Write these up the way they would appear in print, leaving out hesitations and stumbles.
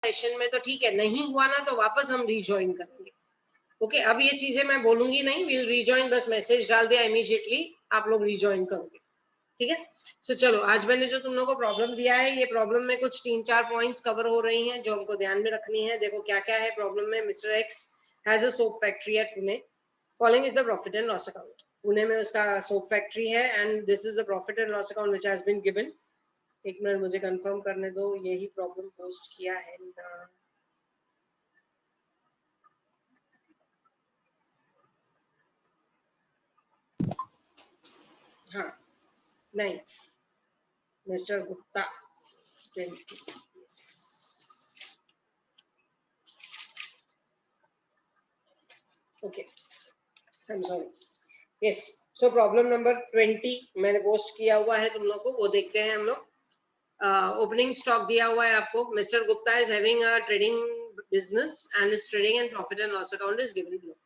Session में तो ठीक है, नहीं हुआ ना तो वापस हम रिज्वाइन करेंगे। ओके, अब ये चीजें मैं बोलूंगी नहीं, विल रिज्वाइन, बस मैसेज डाल दिया इमीडिएटली आप लोग रिज्वाइन करोगे, ठीक है। सो चलो, आज मैंने जो तुम लोगों को प्रॉब्लम दिया है, ये प्रॉब्लम में कुछ 3-4 पॉइंट्स कवर हो रही हैं जो हमको ध्यान में रखनी है। देखो क्या क्या है प्रॉब्लम में। Mister X has a soap factory at Pune, following is the profit and loss account. Pune में उसका सोप फैक्ट्री है and this is the profit and loss account which has been given. एक मिनट मुझे कंफर्म करने दो, यही problem post किया है ना। हाँ, नहीं, mister Gupta 20। Okay, I am sorry. Yes, so problem number 20 मैंने पोस्ट किया हुआ है तुम लोग को, वो देखते हैं हम लोग। ओपनिंग स्टॉक दिया हुआ है आपको। Mister Gupta is having a trading business and is trading and profit and loss account is given below.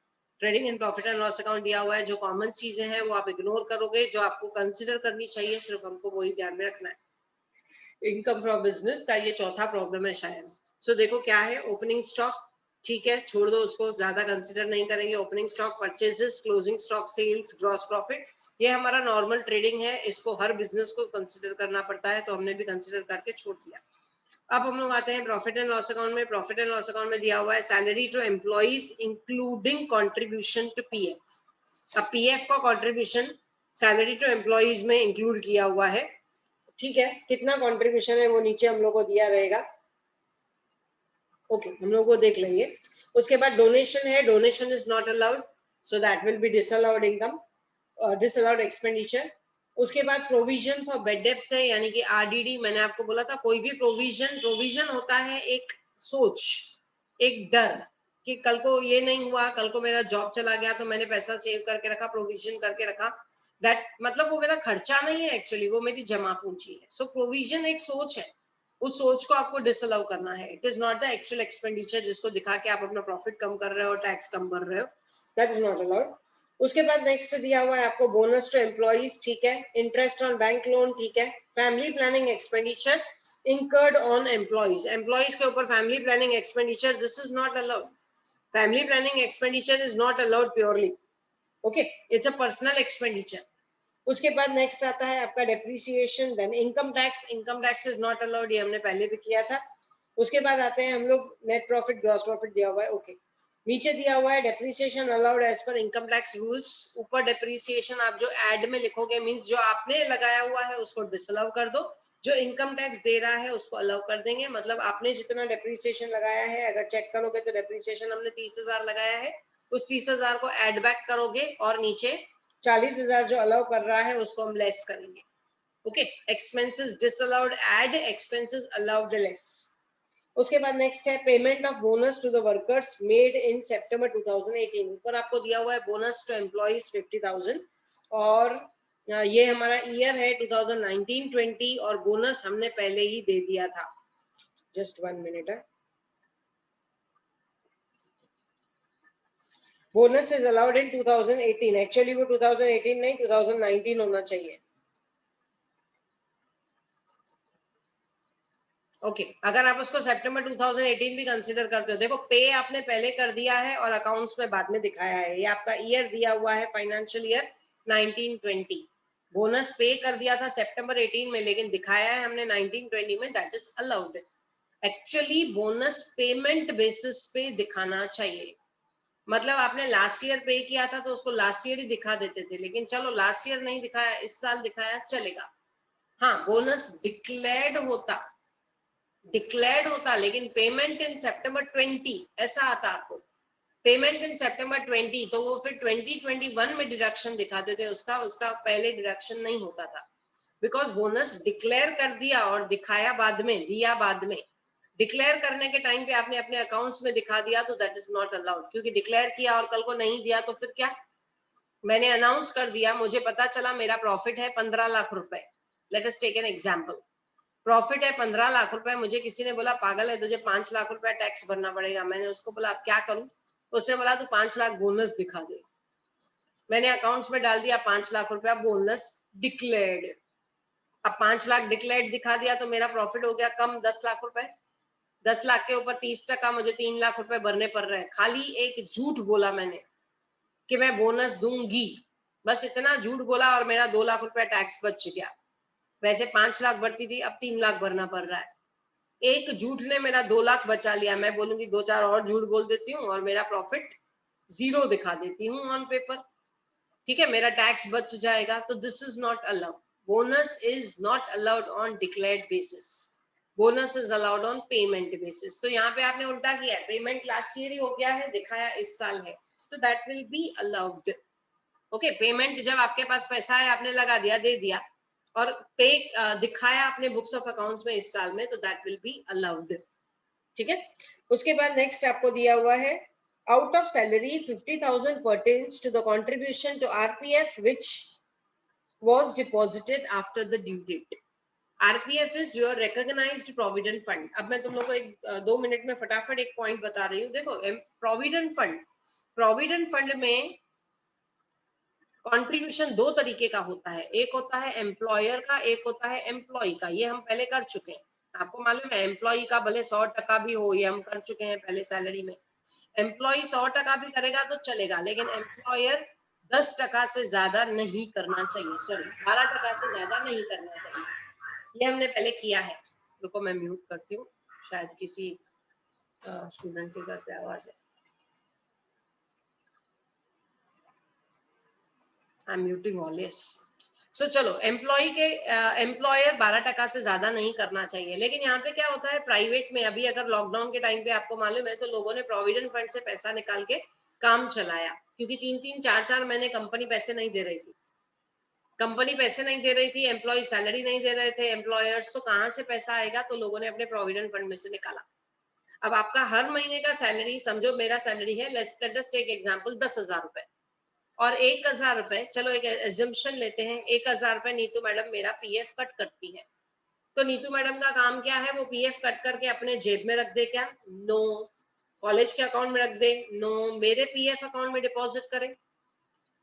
Trading and profit and loss account दिया हुआ है। जो कॉमन चीजें हैं वो आप इग्नोर करोगे, जो आपको कंसिडर करनी चाहिए सिर्फ हमको वही ध्यान में रखना है। इनकम फ्रॉम बिजनेस का ये चौथा प्रॉब्लम है शायद। सो देखो क्या है, ओपनिंग स्टॉक, ठीक है, छोड़ दो उसको, ज्यादा कंसिडर नहीं करेंगे। Opening stock, purchases, closing stock, sales, gross profit, ये हमारा नॉर्मल ट्रेडिंग है। इसको हर बिजनेस को कंसिडर करना पड़ता है, तो हमने भी कंसिडर करके छोड़ दिया। अब हम लोग आते हैं प्रॉफिट एंड लॉस अकाउंट में। प्रॉफिट एंड लॉस अकाउंट में दिया हुआ है salary to employees including contribution to PF. अब पीएफ का कॉन्ट्रीब्यूशन सैलरी टू एम्प्लॉइज में इंक्लूड किया हुआ है, ठीक है। कितना कॉन्ट्रीब्यूशन है वो नीचे हम लोग को दिया रहेगा। ओके, हम लोग वो देख लेंगे। उसके बाद डोनेशन है, donation is not allowed, so that will be disallowed income, disallowed expenditure. उसके बाद प्रोविजन फॉर बेड डेब्ट्स है, यानी कि आरडीडी। मैंने आपको बोला था कोई भी प्रोविजन होता है एक सोच, एक डर कि कल को ये नहीं हुआ, कल को मेरा जॉब चला गया तो मैंने पैसा सेव करके रखा, प्रोविजन करके रखा। दैट मतलब वो मेरा खर्चा नहीं है एक्चुअली, वो मेरी जमा पूंजी है। सो प्रोविजन एक सोच है, उस सोच को आपको डिसअलाउ करना है। It is not the actual expenditure जिसको दिखा के आप अपना प्रॉफिट कम कर रहे हो, टैक्स कम भर रहे हो, दैट इज नॉट अलाउड। उसके बाद नेक्स्ट दिया हुआ है आपको बोनस टू एम्प्लॉइज, ठीक है। इंटरेस्ट ऑन बैंक लोन, ठीक है। Family planning expenditure incurred on employees, employees के ऊपर family planning expenditure, this is not allowed. Family planning expenditure is not allowed purely, okay, it's a personal expenditure. उसके बाद next आता है आपका depreciation, then income tax, income tax is not allowed, ये हमने पहले भी किया था। उसके बाद आते हैं हम लोग नेट प्रॉफिट, ग्रॉस प्रॉफिट दिया हुआ है, ओके। नीचे दिया हुआ है depreciation allowed as per income tax rules. ऊपर डेप्रिसिएशन आप जो एड में लिखोगे मींस जो आपने लगाया हुआ है उसको डिसअलाउ कर दो, जो इनकम टैक्स दे रहा है उसको अलाउ कर देंगे। मतलब आपने जितना डेप्रिसिएशन लगाया है, अगर चेक करोगे तो डेप्रिसिएशन हमने 30,000 लगाया है, उस 30,000 को एड बैक करोगे और नीचे 40,000 जो अलाउ कर रहा है उसको हम लेस करेंगे, okay. Expenses disallowed add, expenses allowed less. उसके बाद नेक्स्ट है payment of bonus to the workers made in सितंबर 2018। ऊपर आपको दिया हुआ है बोनस टू एम्प्लॉइज 50,000 और ये हमारा ईयर है 2019-20 और बोनस हमने पहले ही दे दिया था। Just 1 minute. Bonus is allowed in 2018, actually वो 2018 नहीं 2019 होना चाहिए, ओके। अगर आप उसको सितंबर 2018 भी कंसीडर करते हो, देखो पे आपने पहले कर दिया है और अकाउंट्स में बाद में दिखाया है। ये आपका ईयर दिया हुआ है फाइनेंशियल ईयर 1920, बोनस पे कर दिया था सितंबर 18 में लेकिन दिखाया है हमने 1920 में, that is allowed. Actually bonus payment basis पे दिखाना चाहिए, मतलब आपने लास्ट ईयर पे किया था तो उसको लास्ट ईयर ही दिखा देते थे, लेकिन चलो लास्ट ईयर नहीं दिखाया, इस साल दिखाया, चलेगा। हाँ, बोनस डिक्लेयर्ड होता लेकिन पेमेंट इन सितंबर 20 ऐसा आता आपको, पेमेंट इन सितंबर 20, तो वो फिर 2021 में डिडक्शन दिखाते थे उसका पहले डिडक्शन नहीं होता था, बिकॉज बोनस डिक्लेयर कर दिया और दिखाया बाद में, दिया बाद में। डिक्लेयर करने के टाइम पे आपने अपने अकाउंट्स में दिखा दिया तो दैट इज नॉट अलाउड, क्योंकि डिक्लेयर किया और कल को नहीं दिया तो फिर क्या। मैंने अनाउंस कर दिया, मुझे पता चला मेरा प्रॉफिट है 15 लाख रुपए, let us take an example, profit है 15 लाख रुपए, मुझे किसी ने बोला पागल है तुझे 5 लाख रुपए टैक्स भरना पड़ेगा। मैंने उसको बोला अब क्या करूं, उसने बोला तू 5 लाख बोनस दिखा दे। मैंने अकाउंट्स में डाल दिया 5 लाख रुपया बोनस डिक्लेयर्ड। अब 5 लाख डिक्लेयर्ड दिखा दिया तो मेरा प्रॉफिट हो गया कम 10 लाख रुपए, 10 लाख के ऊपर 30% मुझे 3 लाख रुपए भरने पड़ रहे हैं। खाली एक झूठ बोला मैंने कि मैं बोनस दूंगी, बस इतना झूठ बोला और मेरा 2 लाख रुपए टैक्स बच गया। वैसे 5 लाख भरती थी, अब 3 लाख भरना पड़ रहा है। एक झूठ ने मेरा 2 लाख बचा लिया। मैं बोलूंगी 2-4 और झूठ बोल देती हूँ और मेरा प्रॉफिट 0 दिखा देती हूँ ऑन पेपर, ठीक है, मेरा टैक्स बच जाएगा। तो this is not allowed. Bonus is not allowed on declared basis, bonus is allowed on payment basis. तो यहाँ पे आपने उल्टा किया है, पेमेंट लास्ट ईयर ही हो गया है, दिखाया इस साल है, तो that will be allowed. Okay, payment जब आपके पास पैसा है, आपने लगा दिया, दे दिया, और पे दिखाया अपने बुक्स ऑफ अकाउंट्स में इस साल में, तो दैट विल बी अलाउड, ठीक है। उसके बाद नेक्स्ट आपको दिया हुआ है, out of salary 50,000 pertains to the contribution to RPF which was deposited after the due date. RPF is your recognized provident fund. अब मैं तुम लोग को एक 2 मिनट में फटाफट एक पॉइंट बता रही हूँ। देखो, प्रोविडेंट फंड में कंट्रीब्यूशन 2 तरीके का होता है, एक होता है एम्प्लॉयर का, एक होता है एम्प्लॉय का। ये हम पहले कर चुके हैं, आपको मालूम है। एम्प्लॉय का भले 100% भी हो, ये हम कर चुके हैं पहले सैलरी में। एम्प्लॉय 100% भी करेगा तो चलेगा, लेकिन एम्प्लॉयर 10% से ज्यादा नहीं करना चाहिए, सॉरी 12% से ज्यादा नहीं करना चाहिए। ये हमने पहले किया है। रुको मैं म्यूट करती हूँ, शायद किसी स्टूडेंट के घर पे आवाज है। I am muting all, yes. So चलो, एम्प्लॉयर 12% से ज्यादा नहीं करना चाहिए। लेकिन यहाँ पे क्या होता है प्राइवेट में, अभी अगर लॉकडाउन के टाइम पे आपको मालूम है, तो लोगों ने प्रोविडेंट फंड से पैसा निकाल के काम चलाया, क्योंकि 3-3, 4-4 महीने कंपनी पैसे नहीं दे रही थी। कंपनी पैसे नहीं दे रही थी, एम्प्लॉय सैलरी नहीं दे रहे थे, एम्प्लॉयर्स, तो कहाँ से पैसा आएगा? तो लोगों ने अपने प्रोविडेंट फंड में से निकाला। अब आपका हर महीने का सैलरी, समझो मेरा सैलरी है, लेट अस टेक एग्जांपल 10,000 रुपए, और 1,000 रुपए, चलो एक एजम्पशन लेते हैं, 1,000 रुपए नीतू मैडम मेरा पीएफ कट करती है। तो नीतू मैडम का काम क्या है? वो पीएफ कट करके अपने जेब में रख दे क्या? नो। कॉलेज के अकाउंट में रख दे? नो। मेरे पीएफ अकाउंट में डिपॉजिट करे।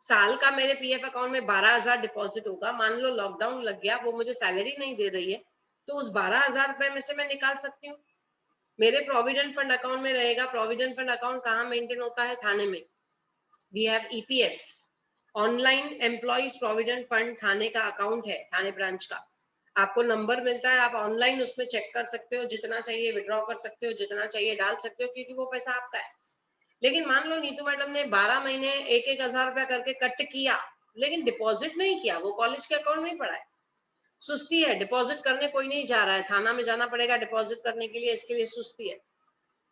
साल का मेरे पीएफ अकाउंट में 12,000 डिपॉजिट होगा। मान लो लॉकडाउन लग गया, वो मुझे सैलरी नहीं दे रही है, तो उस 12,000 रुपए में से मैं निकाल सकती हूँ। मेरे प्रोविडेंट फंड अकाउंट में रहेगा। प्रोविडेंट फंड अकाउंट कहाँ मेंटेन होता है? थाने में। We have EPF, online employees provident fund, Thane का अकाउंट है, थाने ब्रांच का। आपको नंबर मिलता है, आप ऑनलाइन उसमें चेक कर सकते हो, जितना चाहिए विड्रॉ कर सकते हो, जितना चाहिए डाल सकते हो, क्योंकि वो पैसा आपका है। लेकिन मान लो नीतू मैडम ने 12 महीने 1,000 रुपया करके कट किया, लेकिन डिपॉजिट नहीं किया, वो कॉलेज के अकाउंट में ही पड़ा है। सुस्ती है, डिपॉजिट करने कोई नहीं जा रहा है, थाना में जाना पड़ेगा डिपॉजिट करने के लिए, इसके लिए सुस्ती है,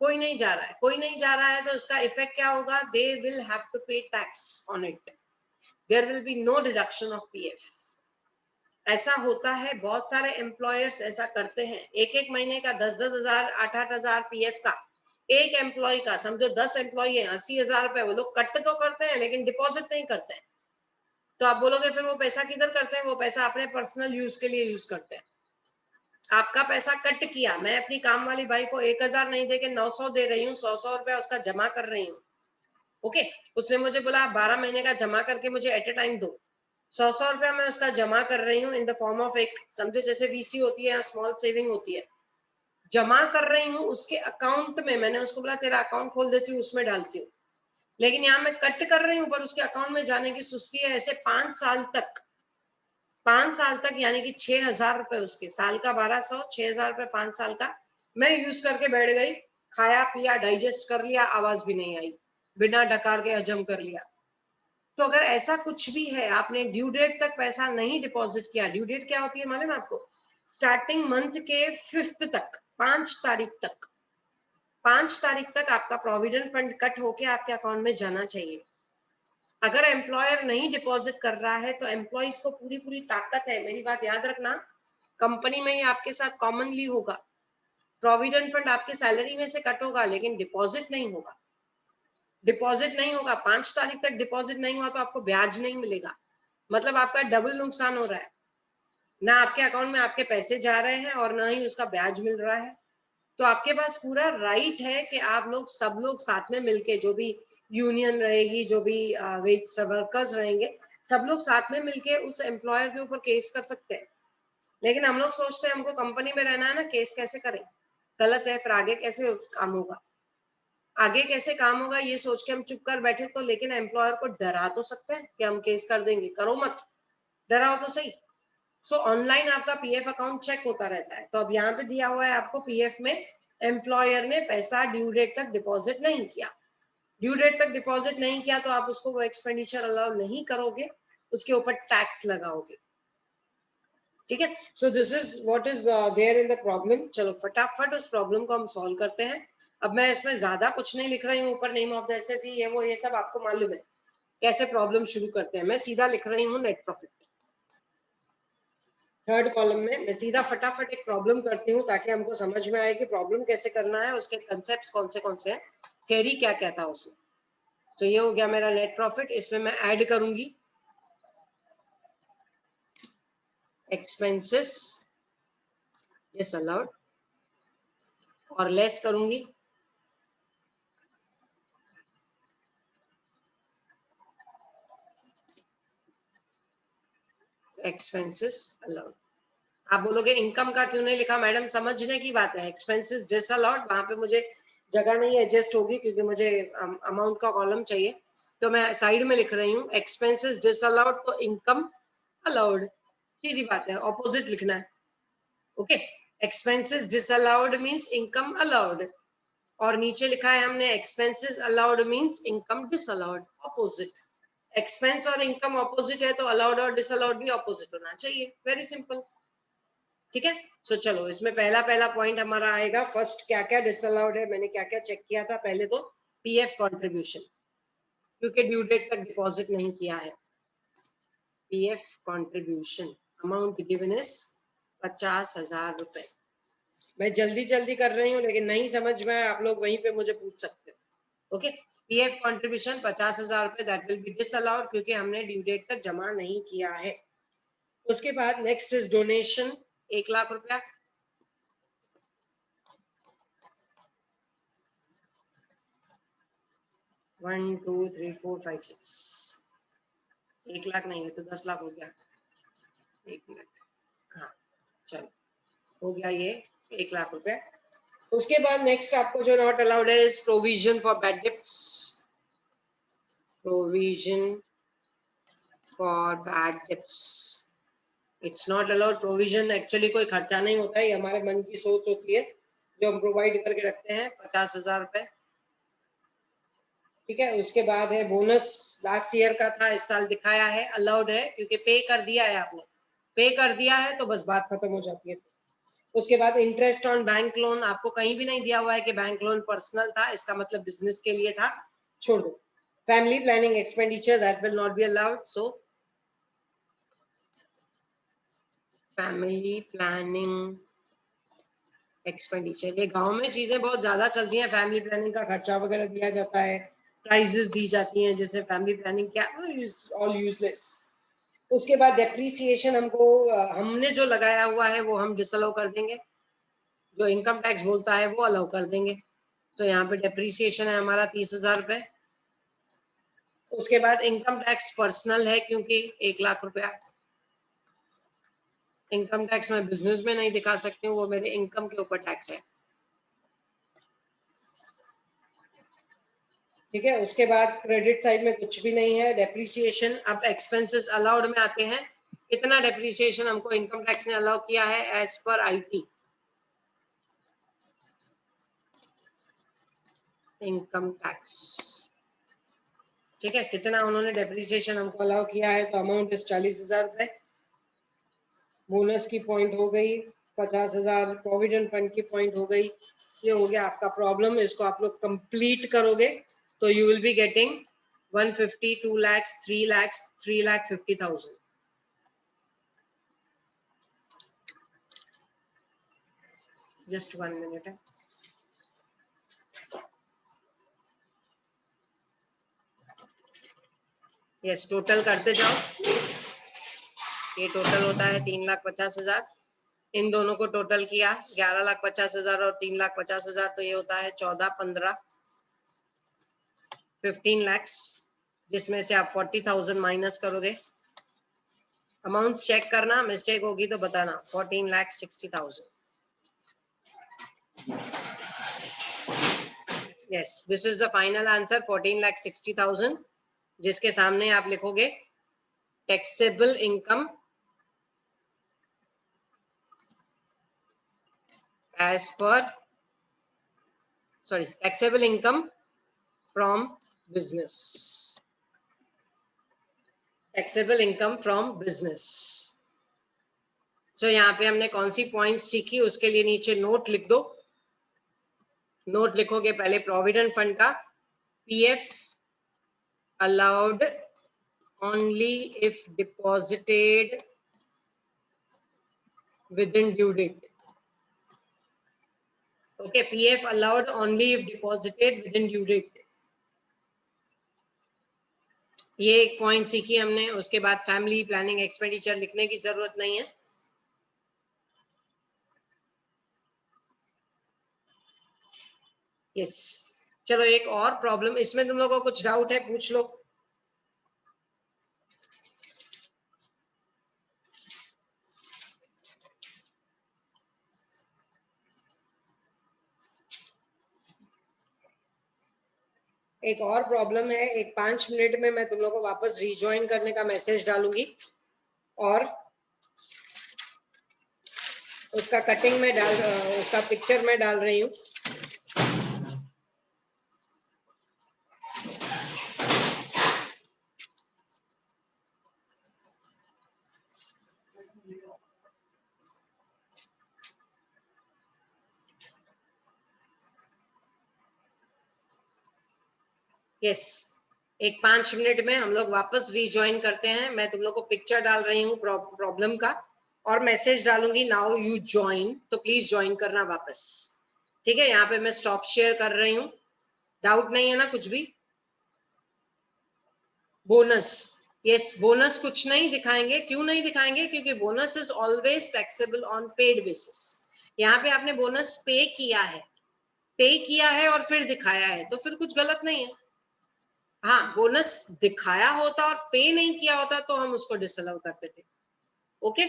कोई नहीं जा रहा है। कोई नहीं जा रहा है तो इसका इफेक्ट क्या होगा? They will have to pay tax on it, there will be no deduction of PF. ऐसा होता है, बहुत सारे एम्प्लॉयर्स ऐसा करते हैं, एक महीने का 10-10 हजार, 8-8 हजार पीएफ का एक एम्प्लॉय का, समझो 10 एम्प्लॉय है, 80,000 रुपए, वो लोग कट तो करते हैं लेकिन डिपॉजिट नहीं करते हैं। तो आप बोलोगे फिर वो पैसा किधर करते हैं? वो पैसा अपने पर्सनल यूज के लिए यूज करते हैं। आपका पैसा कट किया, मैं अपनी काम वाली भाई को 1,000 नहीं दे के 900 दे रही हूँ, 100 रुपया उसका जमा कर रही हूँ। ओके, उसने मुझे बोला 12 महीने का जमा करके मुझे एट ए टाइम दो। 100 रुपया मैं उसका जमा कर रही हूँ इन द फॉर्म ऑफ एक, समझो जैसे वीसी होती है, स्मॉल सेविंग होती है, जमा कर रही हूँ उसके अकाउंट में। मैंने उसको बोला तेरा अकाउंट खोल देती हूँ, उसमें डालती हूँ। लेकिन यहाँ मैं कट कर रही हूँ, पर उसके अकाउंट में जाने की सुस्ती है। ऐसे 5 साल तक, 5 साल तक, यानी कि 6,000 रुपए उसके, साल का 1200, 6,000 रुपए 5 साल का मैं यूज करके बैठ गई, खाया पिया, डाइजेस्ट कर लिया, आवाज भी नहीं आई, बिना डकार के हजम कर लिया। तो अगर ऐसा कुछ भी है, आपने ड्यू डेट तक पैसा नहीं डिपॉजिट किया, ड्यू डेट क्या होती है मालूम है आपको? स्टार्टिंग मंथ के 5th तक, 5 तारीख तक, 5 तारीख तक आपका प्रोविडेंट फंड कट होके आपके अकाउंट में जाना चाहिए। अगर एम्प्लॉयर नहीं डिपॉजिट कर रहा है तो एम्प्लॉइज को पूरी पूरी ताकत है, मेरी बात याद रखना, कंपनी में ही आपके साथ कॉमनली होगा, प्रोविडेंट फंड आपके सैलरी में से कट होगा, लेकिन डिपॉजिट नहीं होगा। डिपॉजिट नहीं होगा, 5 तारीख तक डिपॉजिट नहीं हुआ तो आपको ब्याज नहीं मिलेगा। मतलब आपका डबल नुकसान हो रहा है, ना आपके अकाउंट में आपके पैसे जा रहे हैं और ना ही उसका ब्याज मिल रहा है। तो आपके पास पूरा राइट है कि आप लोग, सब लोग साथ में मिलके, जो भी यूनियन रहेगी, जो भी वेज वर्कर्स रहेंगे, सब लोग साथ में मिलके उस एम्प्लॉयर के ऊपर केस कर सकते हैं। लेकिन हम लोग सोचते हैं हमको कंपनी में रहना है ना, केस कैसे करें? गलत है, फिर आगे कैसे काम होगा? आगे कैसे काम होगा ये सोच के हम चुप कर बैठे तो, लेकिन एम्प्लॉयर को डरा तो सकते हैं कि हम केस कर देंगे, करो मत, डराओ तो सही। सो ऑनलाइन आपका पीएफ अकाउंट चेक होता रहता है। तो अब यहाँ पे दिया हुआ है आपको पीएफ में एम्प्लॉयर ने पैसा ड्यू डेट तक डिपॉजिट नहीं किया, ड्यू डेट तक डिपॉजिट नहीं किया तो आप उसको वो एक्सपेंडिचर अलाउ नहीं करोगे, उसके ऊपर टैक्स लगाओगे। ठीक है, so this is what is there in the problem. चलो फटाफट उस प्रॉब्लम को हम सॉल्व करते हैं। अब मैं इसमें ज्यादा कुछ नहीं लिख रही हूँ ऊपर, नेम ऑफ द एसएससी ये वो ये सब आपको मालूम है कैसे प्रॉब्लम शुरू करते हैं। मैं सीधा लिख रही हूँ नेट प्रॉफिट। थर्ड कॉलम में मैं सीधा फटाफट एक प्रॉब्लम करती हूँ ताकि हमको समझ में आए कि प्रॉब्लम कैसे करना है, उसके कंसेप्ट कौन से हैं, थ्योरी क्या क्या था उसमें। तो ये हो गया मेरा नेट प्रॉफिट। इसमें मैं ऐड करूंगी एक्सपेंसेस डिसअलाउड और लेस करूंगी एक्सपेंसेस अलाउड। आप बोलोगे इनकम का क्यों नहीं लिखा मैडम? समझने की बात है। एक्सपेंसेस डिसअलाउड वहां पे मुझे जगह नहीं एडजस्ट होगी क्योंकि मुझे अमाउंट का कॉलम चाहिए, तो मैं साइड में लिख रही हूँ एक्सपेंसेस डिसअलाउड तो इनकम अलाउड, सीधी बात है, ऑपोजिट लिखना है। Okay, expenses disallowed means income allowed, और नीचे लिखा है हमने expenses allowed means income disallowed, opposite. Expense और इनकम ऑपोजिट है तो अलाउड और डिसअलाउड भी ऑपोजिट होना चाहिए, वेरी सिंपल। ठीक है, सो चलो इसमें पहला पहला पॉइंट हमारा आएगा। फर्स्ट क्या क्या डिसअलाउड है, मैंने क्या क्या चेक किया था। पहले तो पीएफ कंट्रीब्यूशन, क्योंकि ड्यू डेट तक डिपॉजिट नहीं किया है। PF contribution amount given is 50,000 रुपए। मैं जल्दी जल्दी कर रही हूँ लेकिन नहीं समझ में आए आप लोग वहीं पे मुझे पूछ सकते हो। ओके, पीएफ कंट्रीब्यूशन 50,000 रुपए दैट विल बी डिसअलाउड क्योंकि हमने ड्यू डेट तक जमा नहीं किया है। उसके बाद नेक्स्ट इज डोनेशन 1,00,000 रुपया। 1 2 3 4 5 6, 1,00,000 नहीं है तो 10,00,000 हो गया। एक मिनट, हाँ चलो हो गया ये 1,00,000 रुपए। उसके बाद नेक्स्ट आपको जो नॉट अलाउड है is provision for bad debts. Provision for bad debts it's not allowed. Provision actually कोई खर्चा नहीं होता है, ये हमारे मन की सोच होती है जो हम प्रोवाइड करके रखते हैं। 50,000 रुपए। ठीक है, उसके बाद है बोनस, लास्ट ईयर का था इस साल दिखाया है, अलाउड है क्योंकि पे कर दिया है आपने, पे कर दिया है तो बस बात खत्म हो जाती है। उसके बाद इंटरेस्ट ऑन बैंक लोन, आपको कहीं भी नहीं दिया हुआ है कि बैंक लोन पर्सनल था, इसका मतलब बिजनेस के लिए था, छोड़ दो। Family planning expenditure that will not be allowed, so family planning expenditure. ये गांव में चीजें बहुत ज्यादा चलती हैं, फैमिली प्लानिंग का खर्चा वगैरह दिया जाता है, प्राइजेस दी जाती हैं, जैसे फैमिली प्लानिंग क्या, ऑल यूजलेस। उसके बाद डेप्रीसिएशन हमको हमने जो लगाया हुआ है वो हम डिसअलाउ कर देंगे, जो इनकम टैक्स बोलता है वो अलाउ कर देंगे। तो यहाँ पे डेप्रीसिएशन है हमारा 30,000 रुपए। उसके बाद इनकम टैक्स पर्सनल है क्योंकि 1,00,000 रुपया। इनकम टैक्स मैं बिजनेस में नहीं दिखा सकती हूँ, वो मेरे इनकम के ऊपर टैक्स है। ठीक है, उसके बाद क्रेडिट साइड में कुछ भी नहीं है, डेप्रीसिएशन। अब एक्सपेंसेस अलाउड में आते हैं, कितना डेप्रीसिएशन हमको इनकम टैक्स ने अलाउ किया है as per IT income tax. ठीक है, कितना उन्होंने डेप्रीसिएशन हमको अलाउ किया है, तो अमाउंट इज 40,000 रुपए। बोनस की पॉइंट हो गई 50,000, प्रोविडेंट फंड की पॉइंट हो गई। ये हो गया आपका प्रॉब्लम। इसको आप लोग कंप्लीट करोगे तो you will be getting 150, 2 lakhs, 3 lakhs, 3,50,000। Just 1 minute है। यस, टोटल करते जाओ। ये टोटल होता है 3,50,000। इन दोनों को टोटल किया 11,50,000 और 3,50,000, तो ये होता है 14, 15, 15 lakhs, जिसमें से आप 40,000 माइनस करोगे। अमाउंट चेक करना, मिस्टेक होगी तो बताना। 14,60,000। Yes, this is the final answer 14,60,000, जिसके सामने आप लिखोगे taxable income as per taxable income from business, taxable income from business. So यहाँ पे हमने कौन सी पॉइंट सीखी उसके लिए नीचे नोट लिख दो। नोट लिखोगे पहले प्रोविडेंट फंड का, PF allowed only if deposited within due date. Okay, PF allowed only if deposited within due date. ये एक पॉइंट सीखी हमने। उसके बाद फैमिली प्लानिंग एक्सपेंडिचर लिखने की जरूरत नहीं है। यस, चलो एक और प्रॉब्लम, इसमें तुम लोगों को कुछ डाउट है पूछ लो। एक और प्रॉब्लम है, एक 5 मिनट में मैं तुम लोगों को वापस रिज्वाइन करने का मैसेज डालूंगी और उसका कटिंग में उसका पिक्चर में डाल रही हूँ। यस, एक 5 मिनट में हम लोग वापस रिज्वाइन करते हैं। मैं तुम लोग को पिक्चर डाल रही हूँ प्रॉब्लम का और मैसेज डालूंगी नाउ यू ज्वाइन, तो प्लीज ज्वाइन करना वापस। ठीक है, यहाँ पे मैं स्टॉप शेयर कर रही हूँ। डाउट नहीं है ना कुछ भी? बोनस, यस, बोनस कुछ नहीं दिखाएंगे। क्यों नहीं दिखाएंगे? क्योंकि bonus is always taxable on paid basis. यहाँ पे आपने बोनस पे किया है और फिर दिखाया है, तो फिर कुछ गलत नहीं है। हाँ, बोनस दिखाया होता और पे नहीं किया होता तो हम उसको डिसअलाउ करते थे। ओके,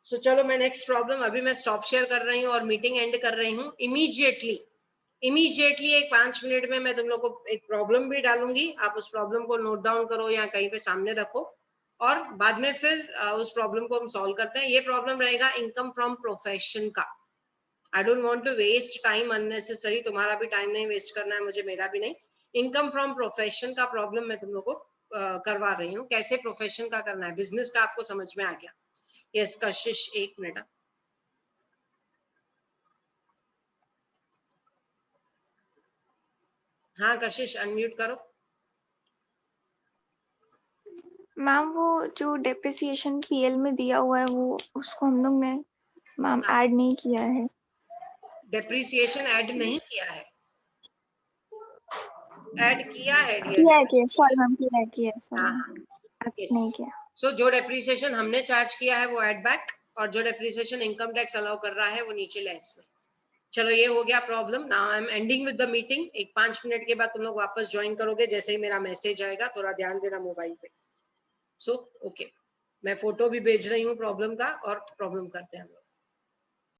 सो चलो मैं नेक्स्ट प्रॉब्लम, अभी मैं स्टॉप शेयर कर रही हूँ और मीटिंग एंड कर रही हूँ। इमीडिएटली एक 5 मिनट में मैं तुम लोग को एक प्रॉब्लम भी डालूंगी। आप उस प्रॉब्लम को नोट डाउन करो या कहीं पे सामने रखो और बाद में फिर उस प्रॉब्लम को हम सॉल्व करते हैं। ये प्रॉब्लम रहेगा इनकम फ्रॉम प्रोफेशन का। I don't want to waste time unnecessary, तुम्हारा भी टाइम नहीं वेस्ट करना है, मुझे मेरा भी नहीं। इनकम फ्रॉम प्रोफेशन का प्रॉब्लम मैं तुम लोग को करवा रही हूँ। कैसे प्रोफेशन का करना है, बिजनेस का आपको समझ में आ गया? यस कशिश, एक मिनट। हाँ कशिश, अनम्यूट करो। मैम वो जो डेप्रिसिएशन पीएल में दिया हुआ है वो उसको हम लोग ने मैम ऐड नहीं किया है। डेप्रिसिएशन ऐड नहीं किया है? ऐड किया है डियर। सॉरी मैम, किया है सॉरी हाँ, नहीं किया। सो जो डेप्रिसिएशन हमने चार्ज किया है वो ऐड बैक, और जो डेप्रिसिएशन इनकम टैक्स अलाउ कर रहा है वो नीचे लेस में। चलो ये हो गया problem. Now I am ending with the meeting. एक 5 मिनट के बाद तुम लोग वापस ज्वाइन करोगे जैसे ही मेरा मैसेज आएगा। थोड़ा ध्यान देना मोबाइल पे। सो ओके, मैं फोटो भी भेज रही हूँ प्रॉब्लम का और प्रॉब्लम करते हैं हम लोग।